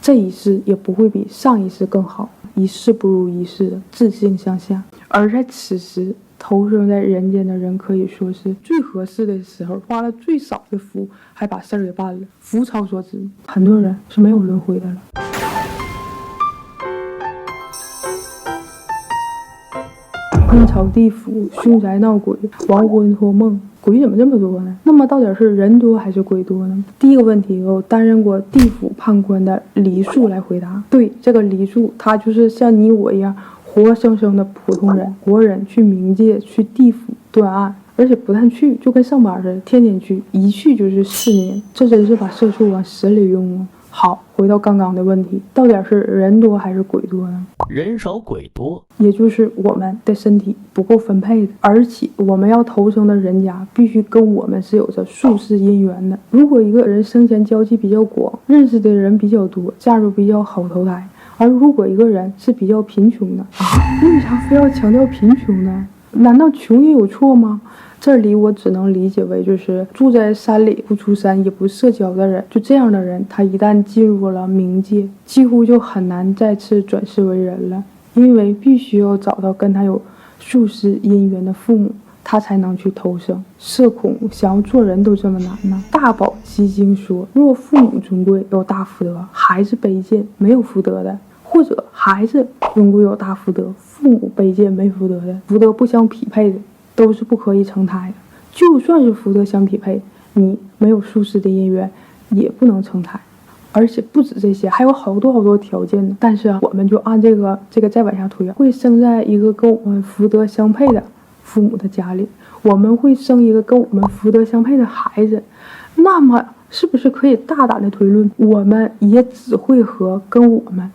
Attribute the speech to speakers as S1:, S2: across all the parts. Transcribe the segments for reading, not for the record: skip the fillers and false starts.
S1: 这一世也不会比上一世更好，一世不如一世的自信向下。而在此时投生在人间的人可以说是最合适的时候，花了最少的福还把事儿给办了。福超所知，很多人是没有轮回的了。阴曹地府，凶宅闹鬼，亡魂托梦，鬼怎么这么多呢？那么到底是人多还是鬼多呢？第一个问题由担任过地府判官的黎树来回答。对，这个黎树，他就是像你我一样活生生的普通人，活人去冥界去地府断案，而且不但去，就跟上班似的，天天去，一去就是4年，这真是把社畜往死里用啊！好，回到刚刚的问题，到底是人多还是鬼多呢？
S2: 人少鬼多，
S1: 也就是我们的身体不够分配的，而且我们要投生的人家必须跟我们是有着宿世姻缘的。如果一个人生前交际比较广，认识的人比较多，这样就比较好投胎。而如果一个人是比较贫穷的为啥非要强调贫穷呢？难道穷也有错吗？这里我只能理解为就是住在山里不出山也不社交的人，就这样的人，他一旦进入了冥界，几乎就很难再次转世为人了，因为必须要找到跟他有宿世姻缘的父母，他才能去投生。社恐想要做人都这么难呢？大宝基经说，若父母尊贵有大福德，孩子卑贱没有福德的，或者孩子尊贵有大福德，父母卑贱没福德的，福德不相匹配的都是不可以成胎的。就算是福德相匹配，你没有宿世的姻缘也不能成胎。而且不止这些，还有好多条件呢。但是我们就按这个再往下推，会生在一个跟我们福德相配的父母的家里，我们会生一个跟我们福德相配的孩子，那么是不是可以大胆的推论，我们也只会和跟我们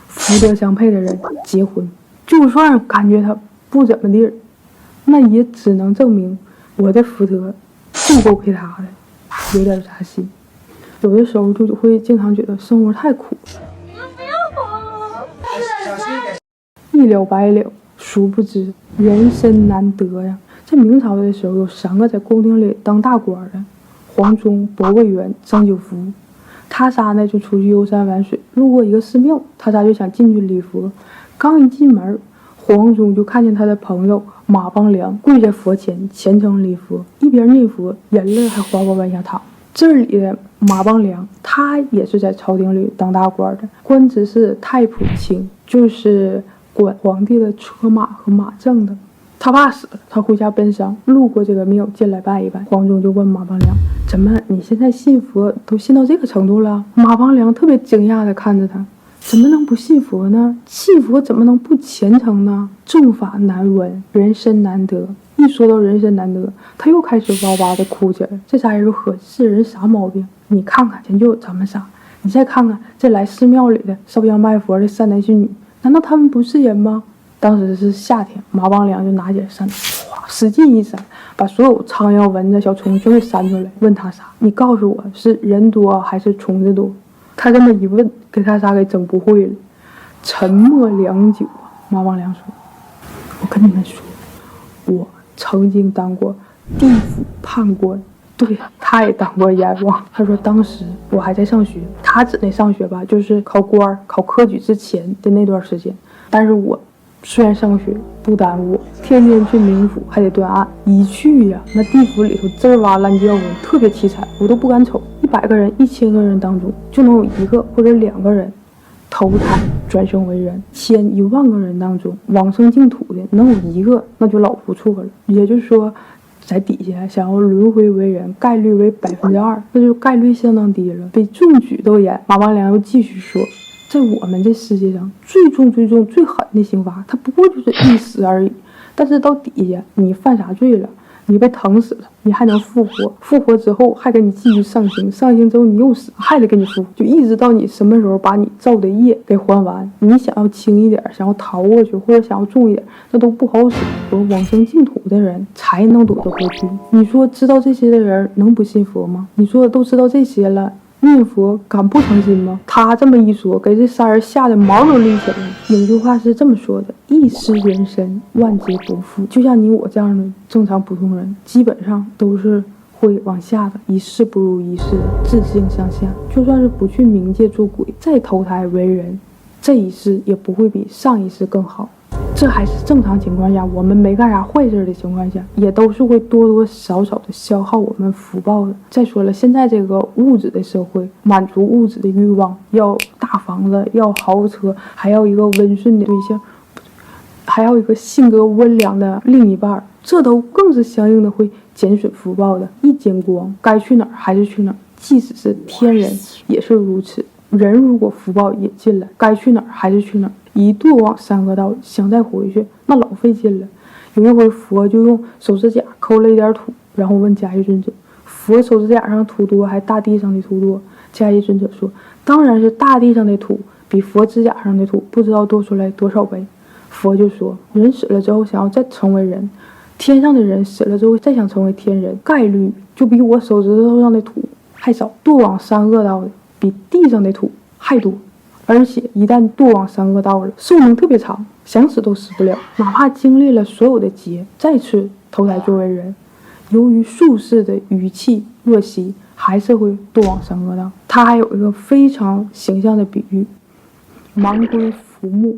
S1: 福德相配的人结婚？就算感觉他不怎么地，那也只能证明我的福德不够配他的，有点扎心。有的时候就会经常觉得生活太苦，一了百了，殊不知人生难得呀。在明朝的时候，有3个在宫廷里当大官的：黄忠、博魏元、张九福。他仨呢就出去游山玩水，路过一个寺庙，他仨就想进去礼佛。刚一进门，黄忠就看见他的朋友马邦良跪在佛前虔诚礼佛，一边念佛，眼泪还哗哗往下淌。这里的马邦良，他也是在朝廷里当大官的，官职是太仆卿，就是管皇帝的车马和马政的。他爸死了，他回家奔丧，路过这个庙进来拜一拜。黄忠就问马邦良，怎么你现在信佛都信到这个程度了？马邦良特别惊讶地看着他，怎么能不信佛呢？信佛怎么能不虔诚呢？正法难闻，人生难得。一说到人生难得，他又开始哇哇的哭起来。这仨人说，呵，这人啥毛病？你看看前就有咱们仨，你再看看这来寺庙里的烧香拜佛的善男信女，难道他们不是人吗？当时是夏天，马邦良就拿起来扇，哗，使劲一扇，把所有苍蝇蚊子小虫全给扇出来。问他仨，你告诉我是人多还是虫子多？他这么一问，给他仨给整不会了。沉默良久，马邦良说，我跟你们说，我曾经当过地府判官。对，他也当过阎王。他说当时我还在上学，他指那上学吧，就是考官考科举之前的那段时间。但是我虽然上学不耽误，天天去冥府还得断案，一去呀，那地府里头吱哇乱叫的，特别凄惨，我都不敢瞅。100个人、1000个人当中，就能有1个或者2个人投胎转生为人，1000、10000个人当中往生净土的能有1个，那就老不错了。也就是说，在底下想要轮回为人，概率为2%，那就概率相当低了，比中举都严。马邦良又继续说，在我们这世界上最重、最狠的刑罚，它不过就是一死而已。但是到底下你犯啥罪了，你被疼死了，你还能复活，复活之后还给你继续上刑，上刑之后你又死，还得给你复活，就一直到你什么时候把你造的业给还完。你想要轻一点，想要逃过去，或者想要重一点，那都不好使。有往生净土的人才能躲得过去。你说知道这些的人能不信佛吗？你说都知道这些了，念佛敢不诚心吗？他这么一说，给这仨人吓得毛都立起来了。有句话是这么说的，一失人身，万劫不复。就像你我这样的正常普通人，基本上都是会往下的，一世不如一世的自性向下。就算是不去冥界做鬼，再投胎为人，这一世也不会比上一世更好。这还是正常情况下，我们没干啥坏事的情况下，也都是会多多少少的消耗我们福报的。再说了，现在这个物质的社会，满足物质的欲望，要大房子，要豪车，还要一个温顺的对象，还要一个性格温良的另一半，这都更是相应的会减损福报的。一见光，该去哪儿还是去哪儿，即使是天人也是如此。人如果福报也尽了，该去哪儿还是去哪儿，一度往三恶道，想再回去那老费劲了。有一回佛就用手指甲抠了一点土，然后问迦叶尊者，佛手指甲上土多还大地上的土多？迦叶尊者说，当然是大地上的土比佛指甲上的土不知道多出来多少倍。佛就说，人死了之后想要再成为人，天上的人死了之后再想成为天人，概率就比我手指头上的土还少，堕往三恶道的比地上的土还多。而且一旦堕往三恶道了，寿命特别长，想死都死不了，哪怕经历了所有的劫，再次投胎作为人，由于术士的余气若息，还是会堕往三恶道。他还有一个非常形象的比喻，盲龟浮木，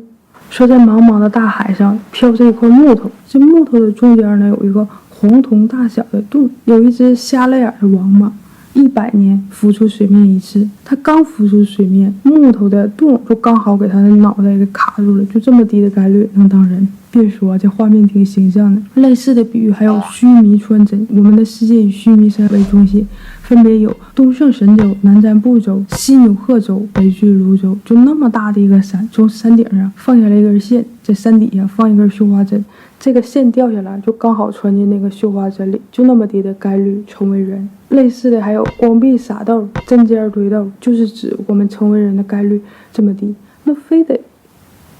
S1: 说在茫茫的大海上飘着一块木头，这木头的中间呢有一个黄铜大小的洞，有一只瞎了眼的王八，100年浮出水面一次。它刚浮出水面，木头的洞就刚好给它的脑袋给卡住了，就这么低的概率能当人。别说这画面挺形象的。类似的比喻还有须弥穿针，我们的世界以须弥山为中心，分别有东胜神州、南瞻部洲、西纽贺州、北俱泸州，就那么大的一个山，从山顶上放下来一根线，在山底下放一根绣花针，这个线掉下来就刚好穿进那个绣花针里，就那么低的概率成为人。类似的还有光臂撒豆、针尖堆豆，就是指我们成为人的概率这么低。那非得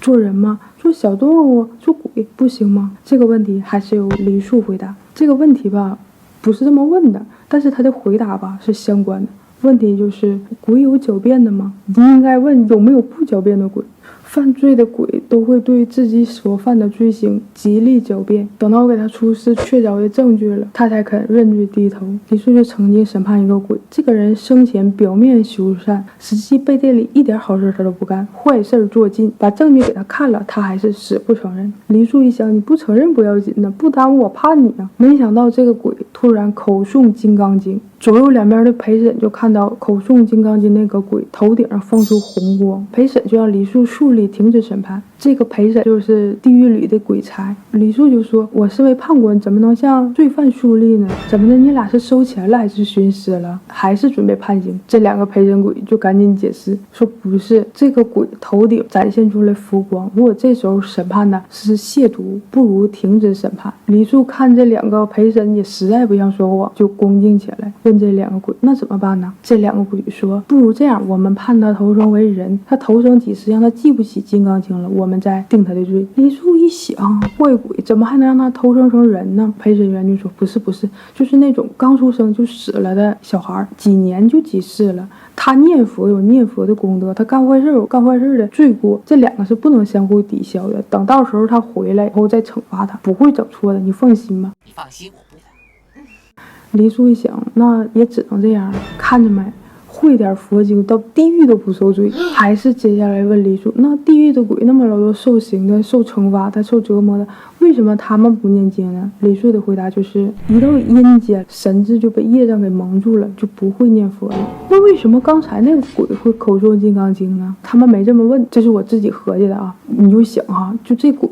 S1: 做人吗？做小动物、做鬼不行吗？这个问题还是由梨树回答。这个问题吧，不是这么问的，但是他的回答吧是相关的。问题就是鬼有狡辩的吗？你应该问有没有不狡辩的鬼。犯罪的鬼都会对自己所犯的罪行极力狡辩，等到给他出示确凿的证据了，他才肯认罪低头。梨树就曾经审判一个鬼，这个人生前表面修善，实际背地里一点好事他都不干，坏事做尽，把证据给他看了，他还是死不承认。梨树一想，你不承认不要紧的，不耽误我判你啊！没想到这个鬼突然口诵《金刚经》，左右两边的陪审就看到口诵《金刚经》那个鬼头顶上放出红光，陪审就让梨树树立停止审判。这个陪审就是地狱里的鬼差。梨树就说，我是位判官，怎么能向罪犯树立呢？怎么的，你俩是收钱了还是徇私了，还是准备判刑？这两个陪审鬼就赶紧解释说，不是，这个鬼头顶展现出来浮光，如果这时候审判呢是亵渎，不如停止审判。梨树看这两个陪审也实在不想说谎，就恭敬起来，问这两个鬼，那怎么办呢？这两个鬼说，不如这样，我们判他投生为人，他投生几时让他记不起金刚经了，我们再定他的罪。梨树一想，坏鬼怎么还能让他投生成人呢？陪审员就说，不是，就是那种刚出生就死了的小孩，几年就几世了，他念佛有念佛的功德，他干坏事有干坏事的罪过，这两个是不能相互抵消的。等到时候他回来以后再惩罚他，不会整错的，你放心吧。
S2: 你放心，我不会。
S1: 梨树一想，那也只能这样了，看着没，会点佛经到地狱都不受罪。还是接下来问梨树，那地狱的鬼那么老多受刑的、受惩罚的、受折磨的，为什么他们不念经呢？梨树的回答就是，一到阴间，神智就被业障给蒙住了，就不会念佛了。那为什么刚才那个鬼会口诵金刚经呢？他们没这么问，这是我自己合计的啊。你就想哈，就这鬼，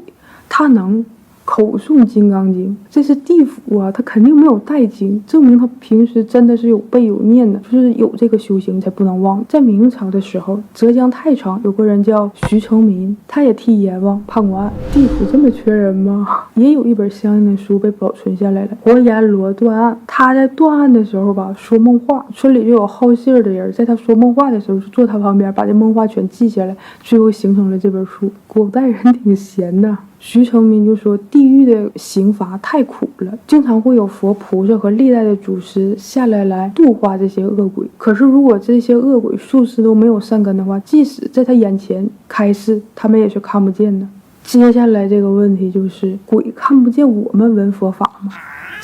S1: 他能口诵金刚经，这是地府啊，他肯定没有带经，证明他平时真的是有背有念的，就是有这个修行才不能忘。在明朝的时候，浙江太常有个人叫徐成民，他也替阎王判过案。地府这么缺人吗？也有一本相应的书被保存下来了，活阎罗断案。他在断案的时候吧，说梦话，村里就有好信儿的人，在他说梦话的时候就坐他旁边，把这梦话全记下来，最后形成了这本书。古代人挺闲的。徐成民就说，地狱的刑罚太苦了，经常会有佛菩萨和历代的祖师下来度化这些恶鬼。可是如果这些恶鬼术士都没有善根的话，即使在他眼前开示，他们也是看不见的。接下来这个问题就是，鬼看不见我们闻佛法吗？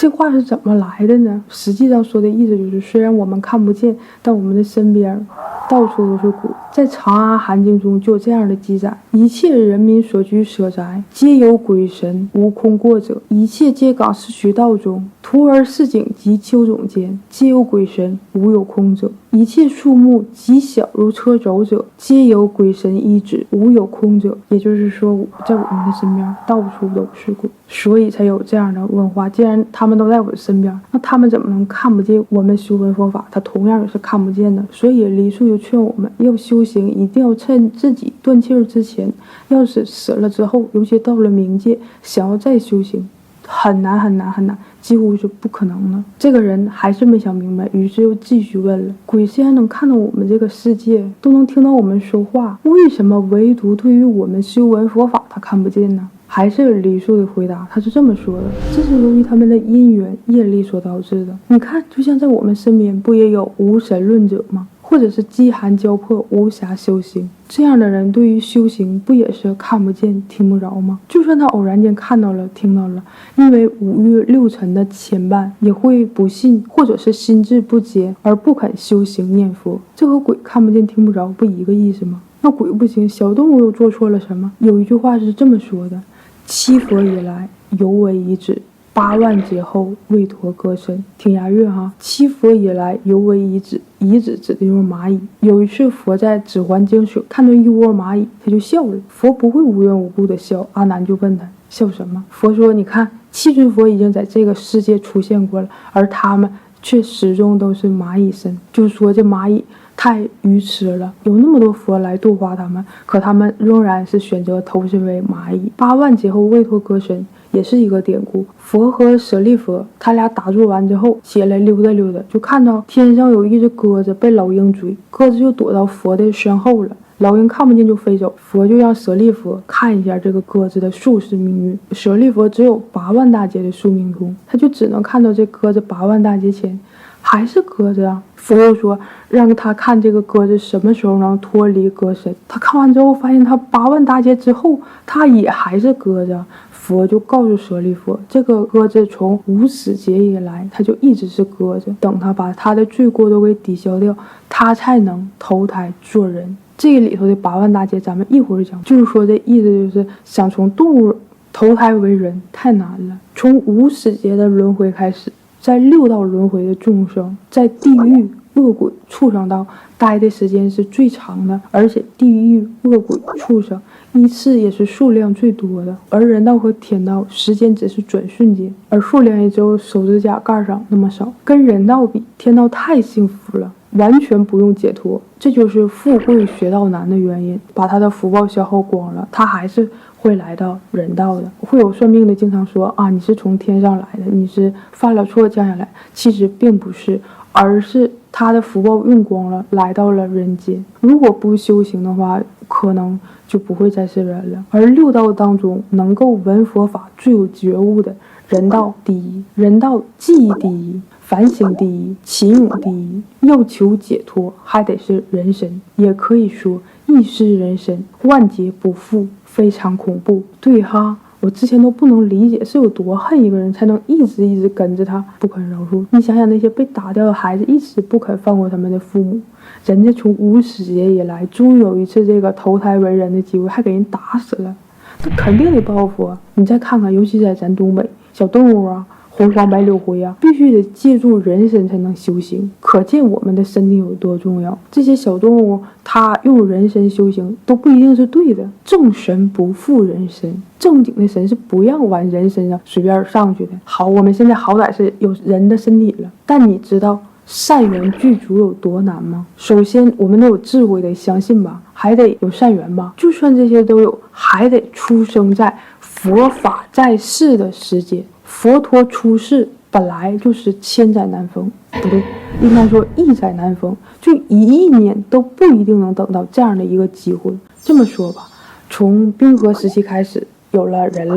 S1: 这话是怎么来的呢？实际上说的意思就是，虽然我们看不见，但我们的身边到处都是鬼。在《长安韩经》中就有这样的记载：一切人民所居舍宅，皆有鬼神，无空过者；一切街港市渠道中，徒儿市井及丘冢间，皆有鬼神，无有空者；一切树木极小如车轴者，皆有鬼神依止，无有空者。也就是说，在我们的身边到处都是鬼，所以才有这样的问话。既然他们都在我身边，那他们怎么能看不见我们修文佛法？他同样也是看不见的。所以黎素就劝我们要修行，一定要趁自己断气儿之前。要是死了之后，尤其到了冥界，想要再修行，很难很难很难，几乎是不可能的。这个人还是没想明白，于是又继续问了：鬼虽然能看到我们这个世界，都能听到我们说话，为什么唯独对于我们修闻佛法他看不见呢？还是黎素的回答，他是这么说的：这是由于他们的因缘业力所导致的。你看，就像在我们身边不也有无神论者吗？或者是饥寒交迫无暇修行，这样的人对于修行不也是看不见听不着吗？就算他偶然间看到了听到了，因为五欲六尘的牵绊，也会不信或者是心智不坚而不肯修行念佛。这和鬼看不见听不着不一个意思吗？那鬼不行，小动物又做错了什么？有一句话是这么说的：七佛以来犹为遗止，8万劫后未脱歌身。挺押韵哈。七佛以来犹为遗止，遗止指的就是蚂蚁。有一次佛在指环境水看到一窝蚂蚁，他就笑了。佛不会无缘无故的笑。阿难就问他笑什么？佛说：你看，七尊佛已经在这个世界出现过了，而他们却始终都是蚂蚁身。就是说这蚂蚁太愚痴了，有那么多佛来度化他们，可他们仍然是选择投身为蚂蚁。8万劫后未脱歌身也是一个典故。佛和舍利佛他俩打坐完之后起来溜达溜达，就看到天上有一只鸽子被老鹰追，鸽子就躲到佛的身后了，老鹰看不见就飞走。佛就让舍利佛看一下这个鸽子的宿世命运。舍利佛只有8万大劫的宿命通，他就只能看到这鸽子8万大劫前还是鸽子啊。佛又说让他看这个鸽子什么时候能脱离鸽身。他看完之后发现他8万大劫之后他也还是鸽子。佛就告诉舍利佛，这个鸽子从无始劫以来他就一直是鸽子，等他把他的罪过都给抵消掉，他才能投胎做人。这里头的8万大劫咱们一会儿讲。就是说这意思就是想从动物投胎为人太难了，从无始劫的轮回开始，在6道轮回的众生，在地狱恶鬼畜生道待的时间是最长的，而且地狱恶鬼畜生依次也是数量最多的，而人道和天道时间只是转瞬间，而数量也只有手指甲盖上那么少。跟人道比，天道太幸福了，完全不用解脱。这就是富贵学道难的原因，把他的福报消耗光了，他还是会来到人道的。会有算命的经常说啊，你是从天上来的，你是犯了错降下来，其实并不是，而是他的福报用光了，来到了人间。如果不修行的话，可能就不会再是人了。而6道当中，能够闻佛法最有觉悟的，人道第一，人道记忆第一，反省第一，勤勇第一。要求解脱，还得是人身，也可以说亦是人身，万劫不复，非常恐怖。对哈，我之前都不能理解是有多恨一个人才能一直跟着他不肯饶恕。你想想那些被打掉的孩子，一直不肯放过他们的父母，人家从无始劫以来终于有一次这个投胎为人的机会，还给人打死了，这肯定得报复啊。你再看看，尤其在咱东北，小动物啊，红黄白柳灰啊，必须得借助人身才能修行，可见我们的身体有多重要。这些小动物它用人身修行都不一定是对的，正神不负人身，正经的神是不让往人身上随便上去的。好，我们现在好歹是有人的身体了，但你知道善缘具足有多难吗？首先我们得有智慧，得相信吧，还得有善缘吧。就算这些都有，还得出生在佛法在世的时节。佛陀出世本来就是千载难逢，不对，应该说一载难逢，就1亿年都不一定能等到这样的一个机会。这么说吧，从冰河时期开始有了人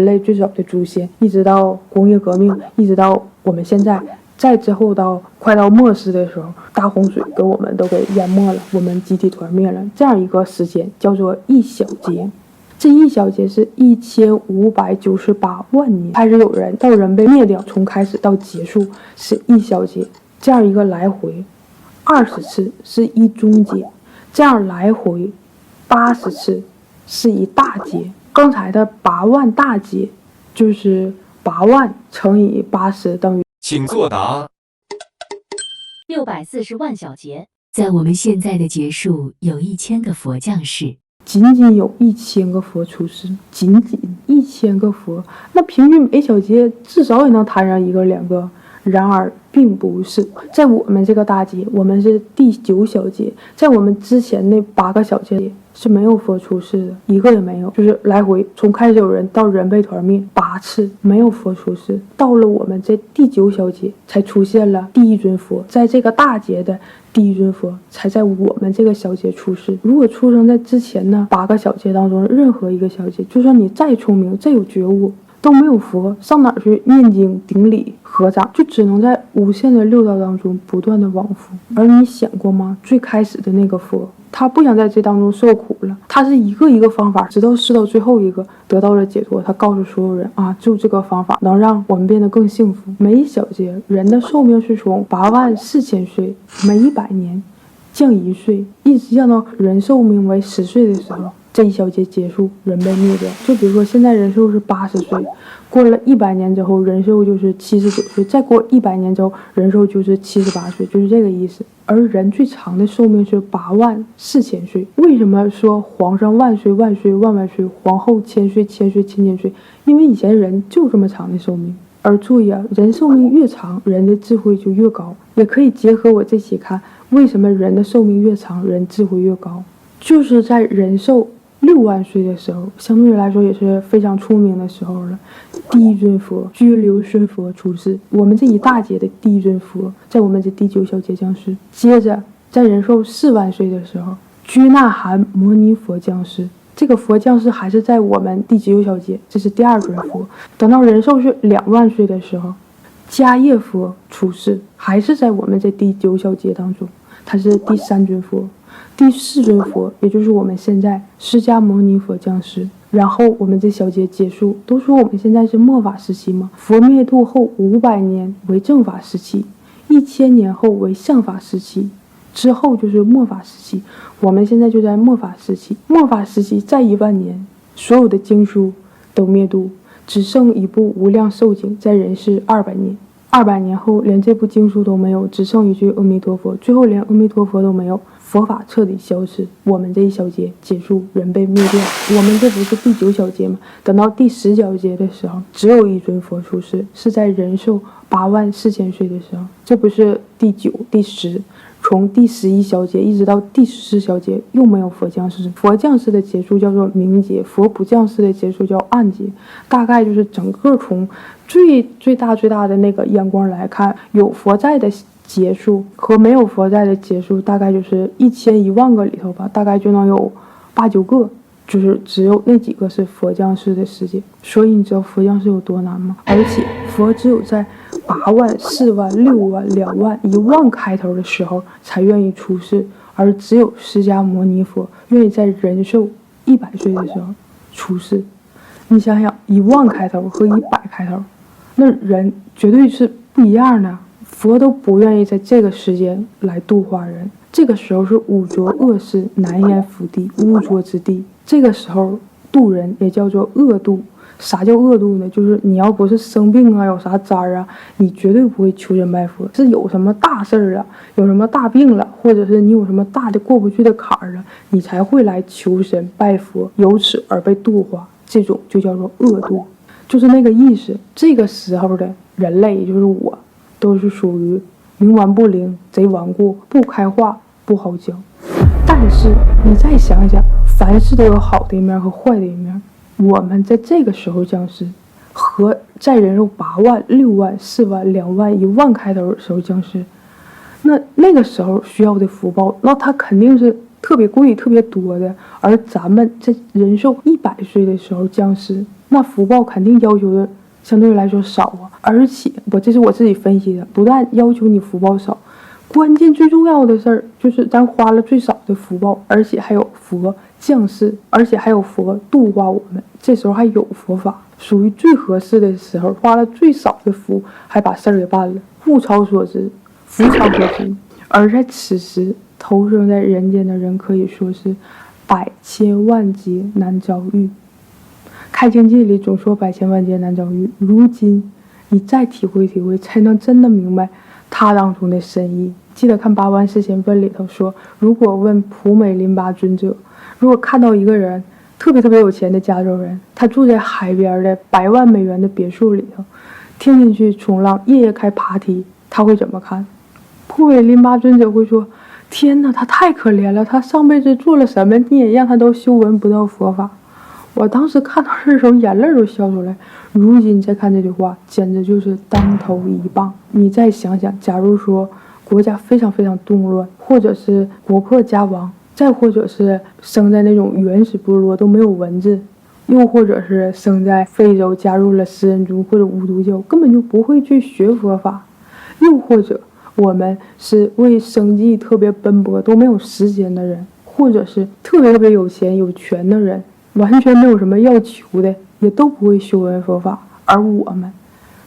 S1: 类最早的祖先，一直到工业革命，一直到我们现在，再之后到快到末世的时候，大洪水给我们都给淹没了，我们集体团灭了，这样一个时间叫做一小劫。这一小节是1598万年，开始有人到人被灭掉，从开始到结束是一小节，这样一个来回20次是一中节，这样来回80次是一大节。刚才的8万大节就是8万乘以80等于，
S2: 请作答。
S3: 640万小节。
S4: 在我们现在的节数有1000个佛降世，
S1: 仅仅有1000个佛出世，仅仅1000个佛，那平均每小节至少也能摊上1个2个。然而并不是，在我们这个大节，我们是第9小节，在我们之前那8个小节是没有佛出世的，一个也没有，就是来回从开始有人到人被团灭8次，没有佛出世。到了我们这第9小节才出现了第一尊佛，在这个大节的第一尊佛才在我们这个小节出世。如果出生在之前呢8个小节当中任何一个小节，就算你再聪明再有觉悟，都没有佛，上哪儿去念经顶礼合掌？就只能在无限的六道当中不断的往复。而你想过吗？最开始的那个佛，他不想在这当中受苦了，他是一个一个方法，直到试到最后一个得到了解脱。他告诉所有人啊，就这个方法能让我们变得更幸福。每一小节人的寿命是从84000岁，每100年降1岁，一直降到人寿命为10岁的时候，这一小节结束，人被灭掉。就比如说现在人寿是80岁，过了100年之后人寿就是79岁，再过100年之后人寿就是78岁，就是这个意思。而人最长的寿命是84000岁。为什么说皇上万岁万岁万万岁，皇后千岁千岁千千岁？因为以前人就这么长的寿命。而注意啊，人寿命越长，人的智慧就越高。也可以结合我这期看，为什么人的寿命越长，人智慧越高？就是在人寿6万岁的时候，相对来说也是非常出名的时候了。第一尊佛居留顺佛出世，我们这一大节的第一尊佛在我们这第9小节降世。接着在人寿4万岁的时候，居那含摩尼佛降世，这个佛降世还是在我们第9小节，这是第2尊佛。等到人寿是2万岁的时候，迦叶佛出世，还是在我们这第9小节当中，他是第3尊佛。第4尊佛，也就是我们现在释迦牟尼佛降世，然后我们这小节结束。都说我们现在是末法时期嘛，佛灭度后500年为正法时期，1000年后为相法时期，之后就是末法时期。我们现在就在末法时期，末法时期再1万年，所有的经书都灭度，只剩一部无量寿经在人世200年。200年后连这部经书都没有，只剩一句阿弥陀佛，最后连阿弥陀佛都没有，佛法彻底消失，我们这一小节结束，人被灭掉。我们这不是第9小节吗？等到第10小节的时候，只有一尊佛出世，是在人寿84000岁的时候。这不是第9、第10，从第11小节一直到第14小节又没有佛降世。佛降世的结束叫做明节，佛不降世的结束叫暗节。大概就是整个从最大的那个眼光来看，有佛在的结束和没有佛在的结束，大概就是1000、1万个里头吧，大概就能有8、9个，就是只有那几个是佛降世的时间。所以你知道佛降世有多难吗？而且佛只有在8万、4万、6万、2万、1万开头的时候才愿意出世，而只有释迦牟尼佛愿意在人寿100岁的时候出世。你想想，1万开头和100开头，那人绝对是不一样的。佛都不愿意在这个时间来度化人，这个时候是五浊恶世、难言福地、污浊之地。这个时候度人也叫做恶度。啥叫恶度呢？就是你要不是生病啊，有啥灾啊，你绝对不会求神拜佛。是有什么大事儿啊，有什么大病了，或者是你有什么大的过不去的坎儿了，你才会来求神拜佛，由此而被度化。这种就叫做恶度，就是那个意思。这个时候的人类，也就是我，都是属于冥顽不灵、贼顽固、不开化、不好教。但是你再想想，凡事都有好的一面和坏的一面。我们在这个时候降世，和在人寿8万、6万、4万、2万、1万开头的时候降世，那个时候需要的福报，那它肯定是特别贵、特别多的。而咱们在人寿100岁的时候降世，那福报肯定要求的相对来说少啊。而且这是我自己分析的，不但要求你福报少，关键最重要的事儿就是咱花了最少的福报，而且还有佛降世，而且还有佛度化我们，这时候还有佛法，属于最合适的时候，花了最少的福还把事儿给办了，物超所值，福超所值。而在此时投生在人间的人可以说是百千万劫难遭遇。开经记里总说百千万劫难遭遇，如今你再体会体会，才能真的明白他当中的深意。记得看《八万四千分》里头说，如果问普美林巴尊者，如果看到一个人特别有钱的加州人，他住在海边的100万美元的别墅里头，天天去冲浪，夜夜开party，他会怎么看？普美林巴尊者会说，天哪，他太可怜了，他上辈子做了什么孽，让他都修闻不到佛法。我当时看到这时候眼泪都笑出来，如今再看这句话，简直就是当头一棒。你再想想，假如说国家非常动乱，或者是国破家亡，再或者是生在那种原始部落都没有文字，又或者是生在非洲加入了食人族或者巫毒教，根本就不会去学佛法，又或者我们是为生计特别奔波都没有时间的人，或者是特别有钱有权的人，完全没有什么要求的，也都不会修闻佛法，而我们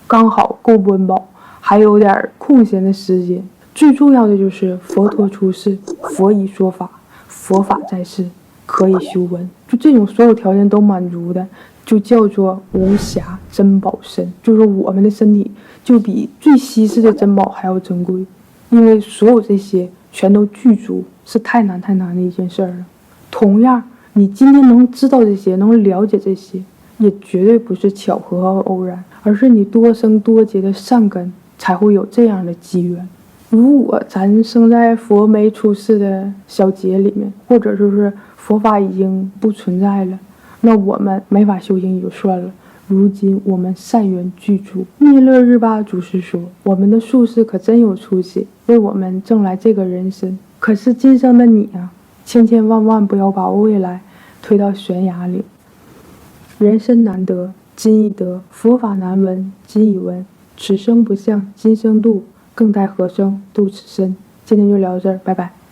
S1: 刚好够温饱，还有点空闲的时间。最重要的就是佛陀出世，佛已说法，佛法在世，可以修闻，就这种所有条件都满足的，就叫做无暇珍宝身，就是我们的身体就比最稀世的珍宝还要珍贵，因为所有这些全都具足，是太难的一件事儿了。同样，你今天能知道这些，能了解这些，也绝对不是巧合和偶然，而是你多生多劫的善根才会有这样的机缘。如果咱生在佛没出世的小劫里面，或者就是佛法已经不存在了，那我们没法修行也就算了。如今我们善缘具足，密勒日巴祖师说，我们的术士可真有出息，为我们挣来这个人参。可是今生的你啊，千万不要把未来推到悬崖里。人生难得今已得，佛法难闻今已闻，此生不向今生度，更待何生度此身。今天就聊到这儿，拜拜。